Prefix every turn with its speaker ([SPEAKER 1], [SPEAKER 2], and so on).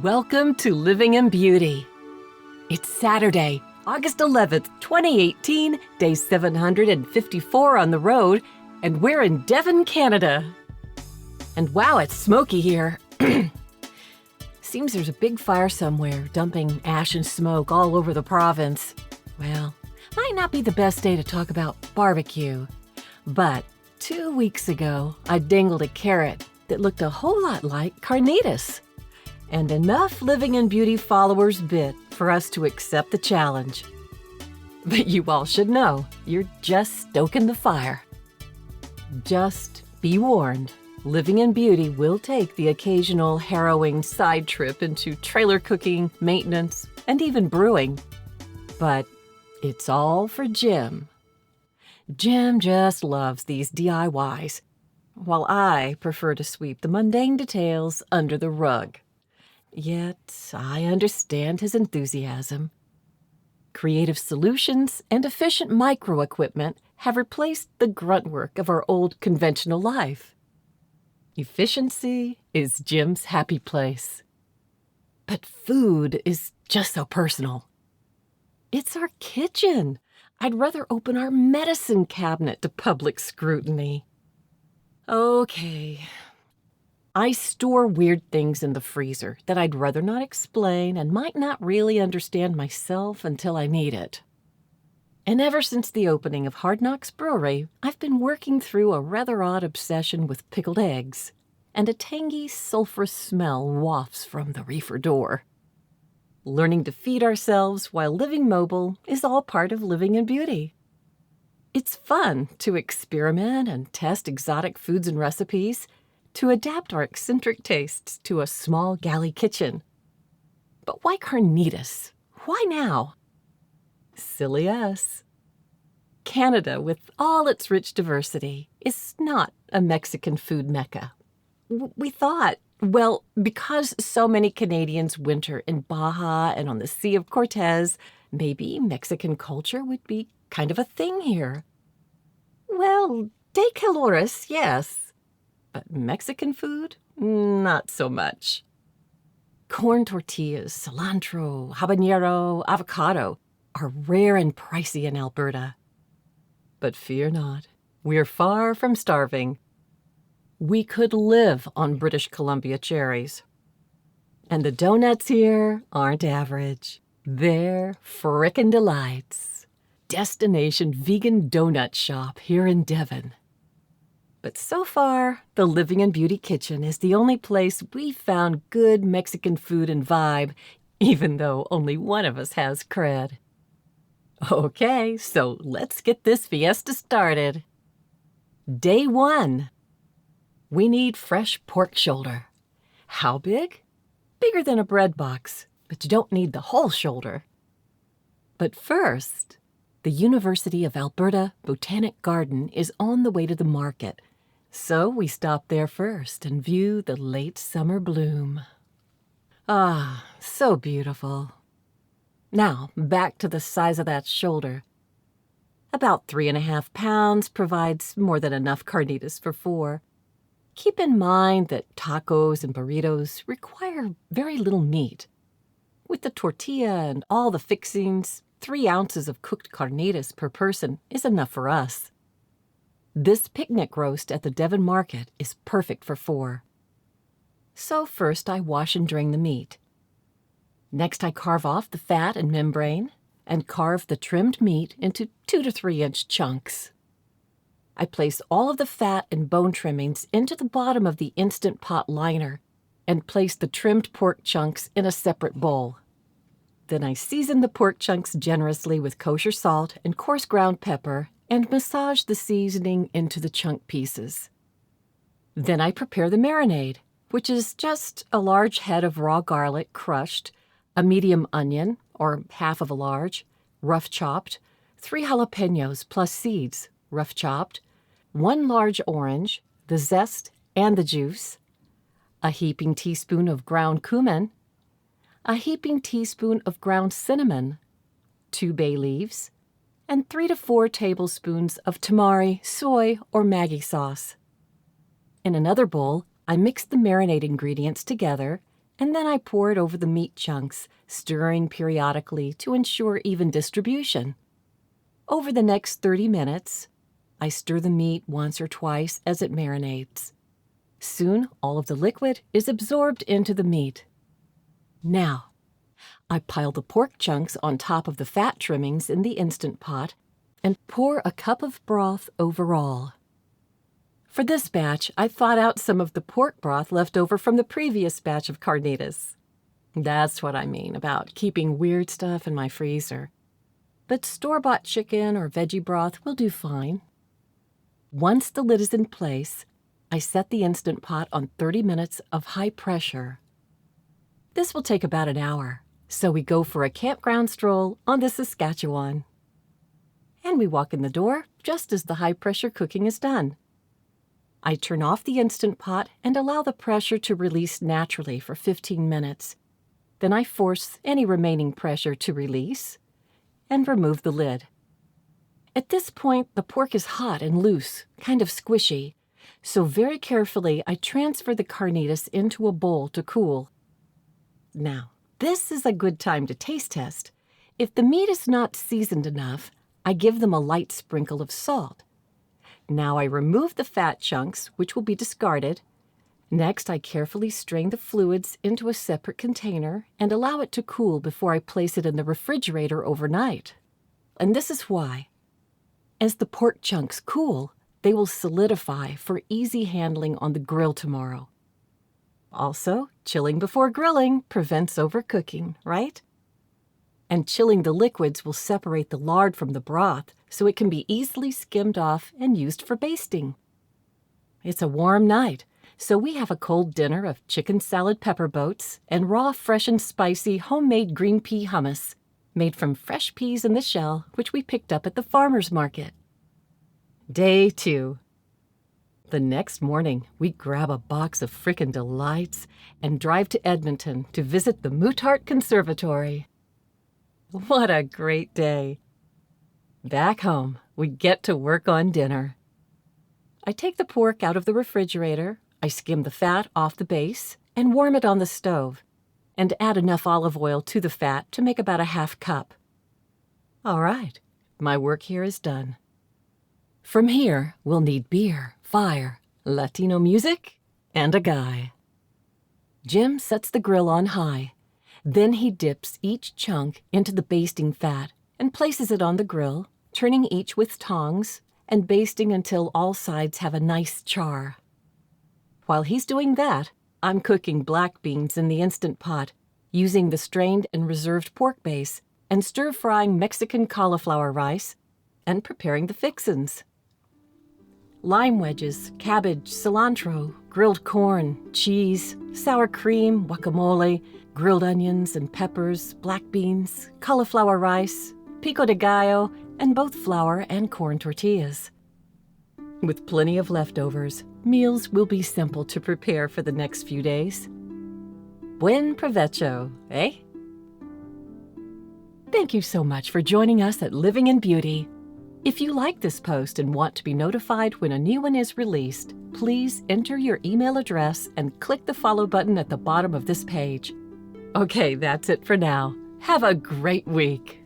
[SPEAKER 1] Welcome to Living in Beauty. It's Saturday, August 11th, 2018, day 754 on the road, and we're in Devon, Canada. And wow, it's smoky here. Seems there's a big fire somewhere, dumping ash and smoke all over the province. Well, might not be the best day to talk about barbecue. But 2 weeks ago, I dangled a carrot that looked a whole lot like Carnitas. And enough Living in Beauty followers bit for us to accept the challenge. But you all should know, you're just stoking the fire. Just be warned, Living in Beauty will take the occasional harrowing side trip into trailer cooking, maintenance, and even brewing. But it's all for Jim. Jim just loves these DIYs, while I prefer to sweep the mundane details under the rug. Yet, I understand his enthusiasm. Creative solutions and efficient micro-equipment have replaced the grunt work of our old conventional life. Efficiency is Jim's happy place. But food is just so personal. It's our kitchen. I'd rather open our medicine cabinet to public scrutiny. Okay. I store weird things in the freezer that I'd rather not explain and might not really understand myself until I need it. And ever since the opening of Hard Knocks Brewery, I've been working through a rather odd obsession with pickled eggs, and a tangy, sulfurous smell wafts from the reefer door. Learning to feed ourselves while living mobile is all part of Living in Beauty. It's fun to experiment and test exotic foods and recipes, to adapt our eccentric tastes to a small galley kitchen. But why Carnitas? Why now? Silly us. Canada, with all its rich diversity, is not a Mexican food mecca. We thought, well, because so many Canadians winter in Baja and on the Sea of Cortez, maybe Mexican culture would be kind of a thing here. Well, de calores, yes. But Mexican food? Not so much. Corn tortillas, cilantro, habanero, avocado are rare and pricey in Alberta. But fear not, we're far from starving. We could live on British Columbia cherries. And the donuts here aren't average. They're frickin' delights. Destination vegan donut shop here in Devon. But so far, the Living in Beauty kitchen is the only place we've found good Mexican food and vibe, even though only one of us has cred. Okay, so let's get this fiesta started. Day 1. We need fresh pork shoulder. How big? Bigger than a bread box, but you don't need the whole shoulder. But first, the University of Alberta Botanic Garden is on the way to the market. So we stop there first and view the late summer bloom. Ah, so beautiful. Now, back to the size of that shoulder. About 3.5 pounds provides more than enough carnitas for 4. Keep in mind that tacos and burritos require very little meat. With the tortilla and all the fixings, 3 ounces of cooked carnitas per person is enough for us. This picnic roast at the Devon market is perfect for 4. So first I wash and drain the meat. Next I carve off the fat and membrane and carve the trimmed meat into 2 to 3 inch chunks. I place all of the fat and bone trimmings into the bottom of the Instant Pot liner and place the trimmed pork chunks in a separate bowl. Then I season the pork chunks generously with kosher salt and coarse ground pepper and massage the seasoning into the chunk pieces. Then I prepare the marinade, which is just a large head of raw garlic crushed, a medium onion, or half of a large, rough chopped, 3 jalapenos plus seeds, rough chopped, 1 large orange, the zest and the juice, a heaping teaspoon of ground cumin, a heaping teaspoon of ground cinnamon, 2 bay leaves, and 3 to 4 tablespoons of tamari, soy, or Maggi sauce. In another bowl, I mix the marinade ingredients together and then I pour it over the meat chunks, stirring periodically to ensure even distribution. Over the next 30 minutes, I stir the meat once or twice as it marinates. Soon, all of the liquid is absorbed into the meat. Now, I pile the pork chunks on top of the fat trimmings in the Instant Pot and pour a cup of broth over all. For this batch, I thawed out some of the pork broth left over from the previous batch of carnitas. That's what I mean about keeping weird stuff in my freezer. But store-bought chicken or veggie broth will do fine. Once the lid is in place, I set the Instant Pot on 30 minutes of high pressure. This will take about an hour, so we go for a campground stroll on the Saskatchewan. And we walk in the door just as the high-pressure cooking is done. I turn off the Instant Pot and allow the pressure to release naturally for 15 minutes. Then I force any remaining pressure to release and remove the lid. At this point, the pork is hot and loose, kind of squishy, so very carefully I transfer the carnitas into a bowl to cool. Now, this is a good time to taste test. If the meat is not seasoned enough, I give them a light sprinkle of salt. Now I remove the fat chunks, which will be discarded. Next, I carefully strain the fluids into a separate container and allow it to cool before I place it in the refrigerator overnight. And this is why. As the pork chunks cool, they will solidify for easy handling on the grill tomorrow. Also, chilling before grilling prevents overcooking, right? And chilling the liquids will separate the lard from the broth so it can be easily skimmed off and used for basting. It's a warm night, so we have a cold dinner of chicken salad pepper boats and raw, fresh and spicy homemade green pea hummus made from fresh peas in the shell, which we picked up at the farmer's market. Day 2. The next morning, we grab a box of frickin' delights and drive to Edmonton to visit the Mootart Conservatory. What a great day! Back home, we get to work on dinner. I take the pork out of the refrigerator, I skim the fat off the base, and warm it on the stove, and add enough olive oil to the fat to make about a half cup. All right, my work here is done. From here, we'll need beer, fire, Latino music, and a guy. Jim sets the grill on high. Then he dips each chunk into the basting fat and places it on the grill, turning each with tongs and basting until all sides have a nice char. While he's doing that, I'm cooking black beans in the Instant Pot, using the strained and reserved pork base, and stir-frying Mexican cauliflower rice, and preparing the fixins. Lime wedges, cabbage, cilantro, grilled corn, cheese, sour cream, guacamole, grilled onions and peppers, black beans, cauliflower rice, pico de gallo, and both flour and corn tortillas. With plenty of leftovers, meals will be simple to prepare for the next few days. Buen provecho, eh? Thank you so much for joining us at Living in Beauty. If you like this post and want to be notified when a new one is released, please enter your email address and click the follow button at the bottom of this page. Okay, that's it for now. Have a great week.